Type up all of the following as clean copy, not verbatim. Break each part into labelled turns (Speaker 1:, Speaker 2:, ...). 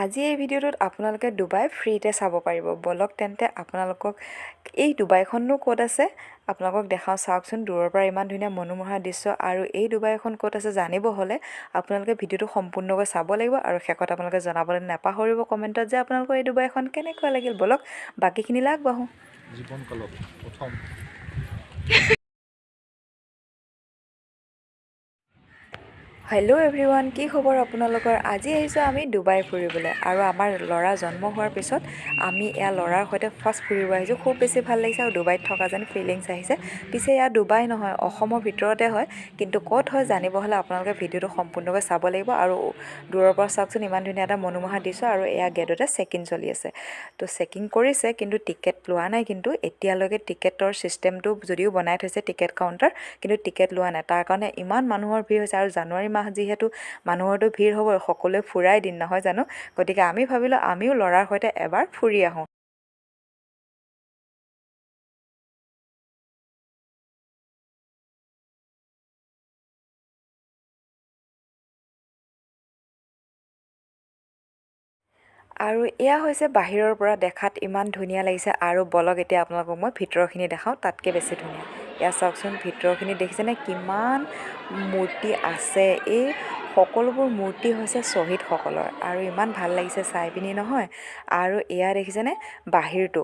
Speaker 1: আজি এই ভিডিঅ'টোত আপোনালোকে ডুবাই ফ্ৰীতে চাব পাৰিব। বলক তেন্তে আপোনালোকক এই ডুবাইখননো ক'ত আছে আপোনালোকক দেখাওঁ। চাওকচোন, দূৰৰ পৰা ইমান ধুনীয়া মনোমোহা দৃশ্য। আৰু এই ডুবাইখন ক'ত আছে জানিব হ'লে আপোনালোকে ভিডিঅ'টো সম্পূৰ্ণকৈ চাব লাগিব আৰু শেষত আপোনালোকে জনাবলৈ নাপাহৰিব কমেণ্টত যে আপোনালোকৰ এই ডুবাইখন কেনেকুৱা লাগিল। বলক বাকীখিনিলৈ আগবাঢ়োঁ।
Speaker 2: জীৱনকালত প্ৰথম
Speaker 1: হেল্ল' এভৰিৱান, কি খবৰ আপোনালোকৰ? আজি আহিছোঁ আমি ডুবাই ফুৰিবলৈ। আৰু আমাৰ ল'ৰা জন্ম হোৱাৰ পিছত আমি এয়া ল'ৰাৰ সৈতে ফাৰ্ষ্ট ফুৰিব আহিছোঁ। খুব বেছি ভাল লাগিছে আৰু ডুবাইত থকা যেন ফিলিংছ আহিছে। পিছে এয়া ডুবাই নহয়, অসমৰ ভিতৰতে হয়, কিন্তু ক'ত হয় জানিব হ'লে আপোনালোকে ভিডিঅ'টো সম্পূৰ্ণকৈ চাব লাগিব। আৰু দূৰৰ পৰা চাওকচোন, ইমান ধুনীয়া এটা মনোমোহা দৃশ্য। আৰু এয়া গেটতে চেক ইন চলি আছে। তো চেকিং কৰিছে, কিন্তু টিকেট লোৱা নাই। কিন্তু এতিয়ালৈকে টিকেটৰ ছিষ্টেমটো যদিও বনাই থৈছে টিকেট কাউণ্টাৰ, কিন্তু টিকেট লোৱা নাই। তাৰ কাৰণে ইমান মানুহৰ ভিৰ হৈছে। আৰু জানুৱাৰী মাহ যিহেতু মানুহৰতো ভিৰ হ'ব, সকলোৱে ফুৰাই দিন নহয় জানো। গতিকে আমি ভাবিলোঁ আমিও ল'ৰাৰ সৈতে এবাৰ ফুৰি আহোঁ। আৰু এয়া হৈছে বাহিৰৰ পৰা দেখাত ইমান ধুনীয়া লাগিছে। আৰু বলক এতিয়া আপোনালোকক মই ভিতৰৰখিনি দেখাওঁ, তাতকৈ বেছি ধুনীয়া। এয়া চাওকচোন, ভিতৰৰখিনি দেখিছেনে কিমান মূৰ্তি আছে। এই সকলোবোৰ মূৰ্তি হৈছে শ্বহীদসকলৰ। আৰু ইমান ভাল লাগিছে চাই পিনি নহয়। আৰু এয়া দেখিছেনে বাহিৰটো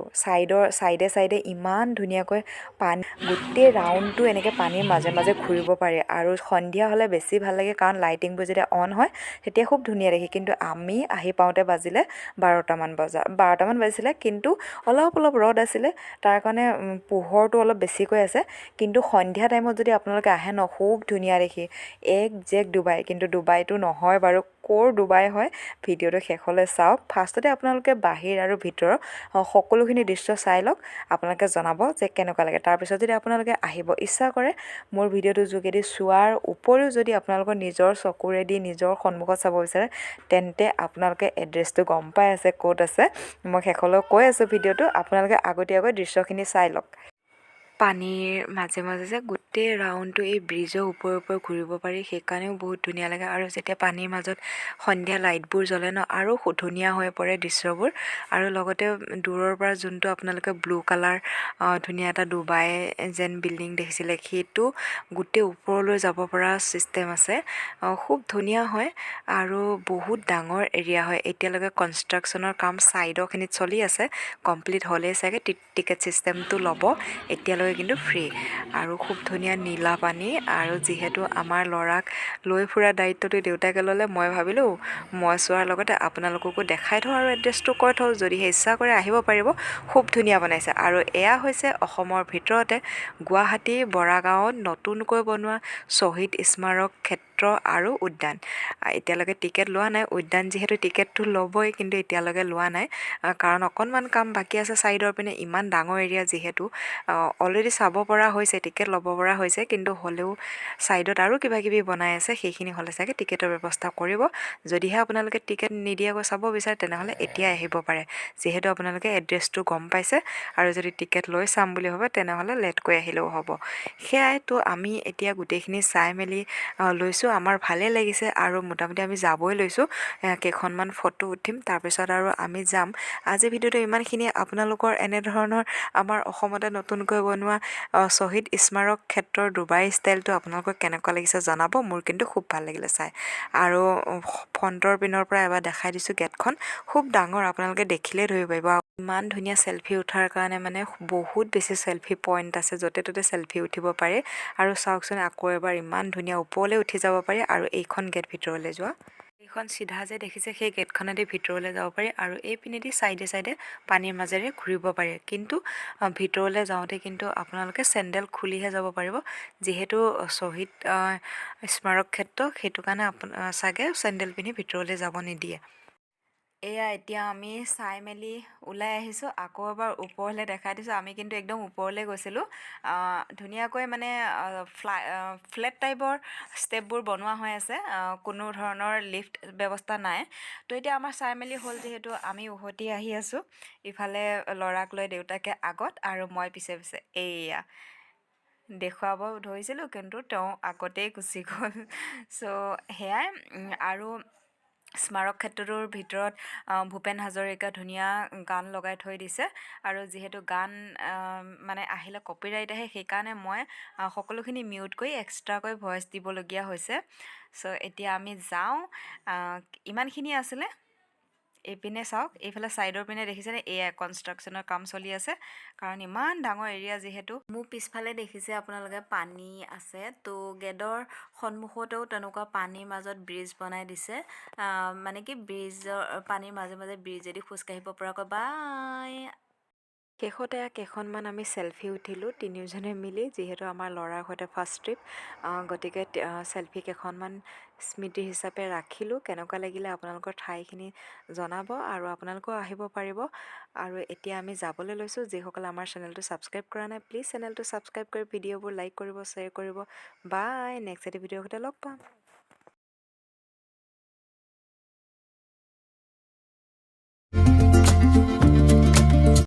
Speaker 1: চাইডে চাইডে ইমান ধুনীয়াকৈ পানী, গোটেই ৰাউণ্ডটো এনেকৈ পানীৰ মাজে মাজে ঘূৰিব পাৰে। আৰু সন্ধিয়া হ'লে বেছি ভাল লাগে, কাৰণ লাইটিংবোৰ যেতিয়া অন হয় তেতিয়া খুব ধুনীয়া দেখি। কিন্তু আমি আহি পাওঁতে বাজিলে 12টামান বাজিছিলে। কিন্তু অলপ ৰ'দ আছিলে, তাৰ কাৰণে পোহৰটো অলপ বেছিকৈ আছে। কিন্তু সন্ধিয়া টাইমত যদি আপোনালোকে আহে ন, খুব ধুনীয়া দেখি। একজেক্ট ডুবাই, কিন্তু ডুবাইটো নহয় বাৰু। ক'ৰ ডুবাই হয় ভিডিঅ'টো শেষলৈ চাওক। ফাৰ্ষ্টতে আপোনালোকে বাহিৰ আৰু ভিতৰৰ সকলোখিনি দৃশ্য চাই লওক, আপোনালোকে জনাব যে কেনেকুৱা লাগে। তাৰপিছত যদি আপোনালোকে আহিব ইচ্ছা কৰে, মোৰ ভিডিঅ'টোৰ যোগেদি চোৱাৰ উপৰিও যদি আপোনালোকৰ নিজৰ চকুৰেদি নিজৰ সন্মুখত চাব বিচাৰে, তেন্তে আপোনালোকে এড্ৰেছটো গম পাই আছে ক'ত আছে। মই শেষলৈ কৈ আছোঁ ভিডিঅ'টো, আপোনালোকে আগতীয়াকৈ দৃশ্যখিনি চাই লওক। পানীৰ মাজে মাজে যে গোটেই ৰাউণ্ডটো এই ব্ৰিজৰ ওপৰে ঘূৰিব পাৰি, সেইকাৰণেও বহুত ধুনীয়া লাগে। আৰু যেতিয়া পানীৰ মাজত সন্ধিয়া লাইটবোৰ জ্বলে ন, আৰু ধুনীয়া হৈ পৰে দৃশ্যবোৰ। আৰু লগতে দূৰৰ পৰা যোনটো আপোনালোকে ব্লু কালাৰ ধুনীয়া এটা ডুবাই যেন বিল্ডিং দেখিছিলে, সেইটো গোটেই ওপৰলৈ যাব পৰা ছিষ্টেম আছে। খুব ধুনীয়া হয় আৰু বহুত ডাঙৰ এৰিয়া হয়। এতিয়ালৈকে কনষ্ট্ৰাকশ্যনৰ কাম ছাইডৰখিনিত চলি আছে, কমপ্লিট হ'লেই চাগে টিকেট ছিষ্টেমটো ল'ব। এতিয়ালৈকে কিন্তু ফ্ৰী। আৰু খুব ধুনীয়া নীলা পানী। আৰু যিহেতু আমাৰ ল'ৰাক লৈ ফুৰা দায়িত্বটো দেউতাকে ল'লে, মই ভাবিলোঁ মই চোৱাৰ লগতে আপোনালোককো দেখাই থওঁ আৰু এড্ৰেছটো কৈ থওঁ, যদিহে ইচ্ছা কৰে আহিব পাৰিব। খুব ধুনীয়া বনাইছে। আৰু এয়া হৈছে অসমৰ ভিতৰতে গুৱাহাটী বৰাগাঁৱত নতুনকৈ বনোৱা শ্বহীদ স্মাৰক ক্ষেত্ৰ আৰু উদ্যান। এতিয়ালৈকে টিকেট লোৱা নাই। উদ্যান যিহেতু টিকেটটো ল'বই, কিন্তু এতিয়ালৈকে লোৱা নাই, কাৰণ অকণমান কাম বাকী আছে ছাইডৰ পিনে। ইমান ডাঙৰ এৰিয়া যিহেতু অলৰেডি চাব পৰা হৈছে, টিকেট ল'ব পৰা হৈছে, কিন্তু হ'লেও ছাইডত আৰু কিবাকিবি বনাই আছে। সেইখিনি হ'লে চাগে টিকেটৰ ব্যৱস্থা কৰিব। যদিহে আপোনালোকে টিকেট নিদিয়াকৈ চাব বিচাৰে, তেনেহ'লে এতিয়াই আহিব পাৰে, যিহেতু আপোনালোকে এড্ৰেছটো গম পাইছে। আৰু যদি টিকেট লৈ চাম বুলি ভাবে, তেনেহ'লে লেটকৈ আহিলেও হ'ব। সেয়াই তো আমি এতিয়া গোটেইখিনি চাই মেলি লৈছোঁ। আমাৰ ভালেই লাগিছে আৰু মোটামুটি আমি যাবই লৈছোঁ। কেইখনমান ফটো উঠিম, তাৰপিছত আৰু আমি যাম। আজি ভিডিঅ'টো ইমানখিনিয়ে। আপোনালোকৰ এনেধৰণৰ আমাৰ অসমতে নতুনকৈ বনোৱা শ্বহীদ স্মাৰক ক্ষেত্ৰৰ ডুবাই ষ্টাইলটো আপোনালোকৰ কেনেকুৱা লাগিছে জনাব। মোৰ কিন্তু খুব ভাল লাগিলে চাই। আৰু ফ্ৰণ্টৰ পিনৰ পৰা এবাৰ দেখাই দিছোঁ গেটখন। খুব ডাঙৰ, আপোনালোকে দেখিলেই ধৰিব পাৰিব। ইমান ধুনীয়া চেলফি উঠাৰ কাৰণে মানে বহুত বেছি চেলফি পইণ্ট আছে, য'তে ত'তে চেলফি উঠিব পাৰে। আৰু চাওকচোন, আকৌ এবাৰ ইমান ধুনীয়া ওপৰলৈ উঠি যাব পাৰি। আৰু এইখন গেট ভিতৰলৈ যোৱা, এইখন চিধা যে দেখিছে, সেই গেটখনেদি ভিতৰলৈ যাব পাৰি। আৰু এই পিনেদি চাইডে চাইডে পানীৰ মাজেৰে ঘূৰিব পাৰি। কিন্তু ভিতৰলৈ যাওঁতে কিন্তু আপোনালোকে চেণ্ডেল খুলিহে যাব পাৰিব, যিহেতু শ্বহীদ স্মাৰক ক্ষেত্ৰ, সেইটো কাৰণে চাগে চেণ্ডেল পিন্ধি ভিতৰলৈ যাব নিদিয়ে। এয়া এতিয়া আমি চাই মেলি ওলাই আহিছোঁ। আকৌ এবাৰ ওপৰলৈ দেখাই দিছোঁ। আমি কিন্তু একদম ওপৰলৈ গৈছিলোঁ। ধুনীয়াকৈ মানে ফ্লেট টাইপৰ ষ্টেপবোৰ বনোৱা হৈ আছে, কোনো ধৰণৰ লিফ্ট ব্যৱস্থা নাই। তো এতিয়া আমাৰ চাই মেলি হ'ল যিহেতু, আমি উভতি আহি আছোঁ। ইফালে ল'ৰাক লৈ দেউতাকে আগত আৰু মই পিছে পিছে। এইয়া দেখুৱাব ধৰিছিলোঁ, কিন্তু তেওঁ আগতেই গুচি গ'ল। চ' সেয়াই। আৰু স্মাৰক ক্ষেত্ৰটোৰ ভিতৰত ভূপেন হাজৰিকা ধুনীয়া গান লগাই থৈ দিছে আৰু যিহেতু গান মানে আহিলে কপিৰাইট আহে সেইকাৰণে মই সকলোখিনি মিউট কৰি এক্সট্ৰাকৈ ভইচ দিবলগীয়া হৈছে চ' এতিয়া আমি যাওঁ ইমানখিনি আছিলে এইপিনে চাওক এইফালে ছাইডৰ পিনে দেখিছেনে এয়া কনষ্ট্ৰাকশ্যনৰ কাম চলি আছে কাৰণ ইমান ডাঙৰ এৰিয়া যিহেতু মোৰ পিছফালে দেখিছে আপোনালোকে পানী আছে তো গেটৰ সন্মুখতেও তেনেকুৱা পানীৰ মাজত ব্ৰিজ বনাই দিছে মানে কি ব্ৰিজৰ পানীৰ মাজে মাজে ব্ৰিজেদি খোজকাঢ়িব পৰাকৈ বাই শেষতে কেইখনমান আমি চেলফি উঠিলোঁ তিনিওজনে মিলি যিহেতু আমাৰ ল'ৰাৰ সৈতে ফাৰ্ষ্ট ট্ৰিপ গতিকে চেলফি কেইখনমান স্মৃতি হিচাপে ৰাখিলোঁ কেনেকুৱা লাগিলে আপোনালোকৰ ঠাইখিনি জনাব আৰু আপোনালোকেও আহিব পাৰিব আৰু এতিয়া আমি যাবলৈ লৈছোঁ যিসকলে আমাৰ চেনেলটো ছাবস্ক্ৰাইব কৰা নাই প্লিজ চেনেলটো ছাবস্ক্ৰাইব কৰি ভিডিঅ'বোৰ লাইক কৰিব শ্বেয়াৰ কৰিব বাই নেক্সট এটি ভিডিঅ'ৰ সৈতে লগ পাম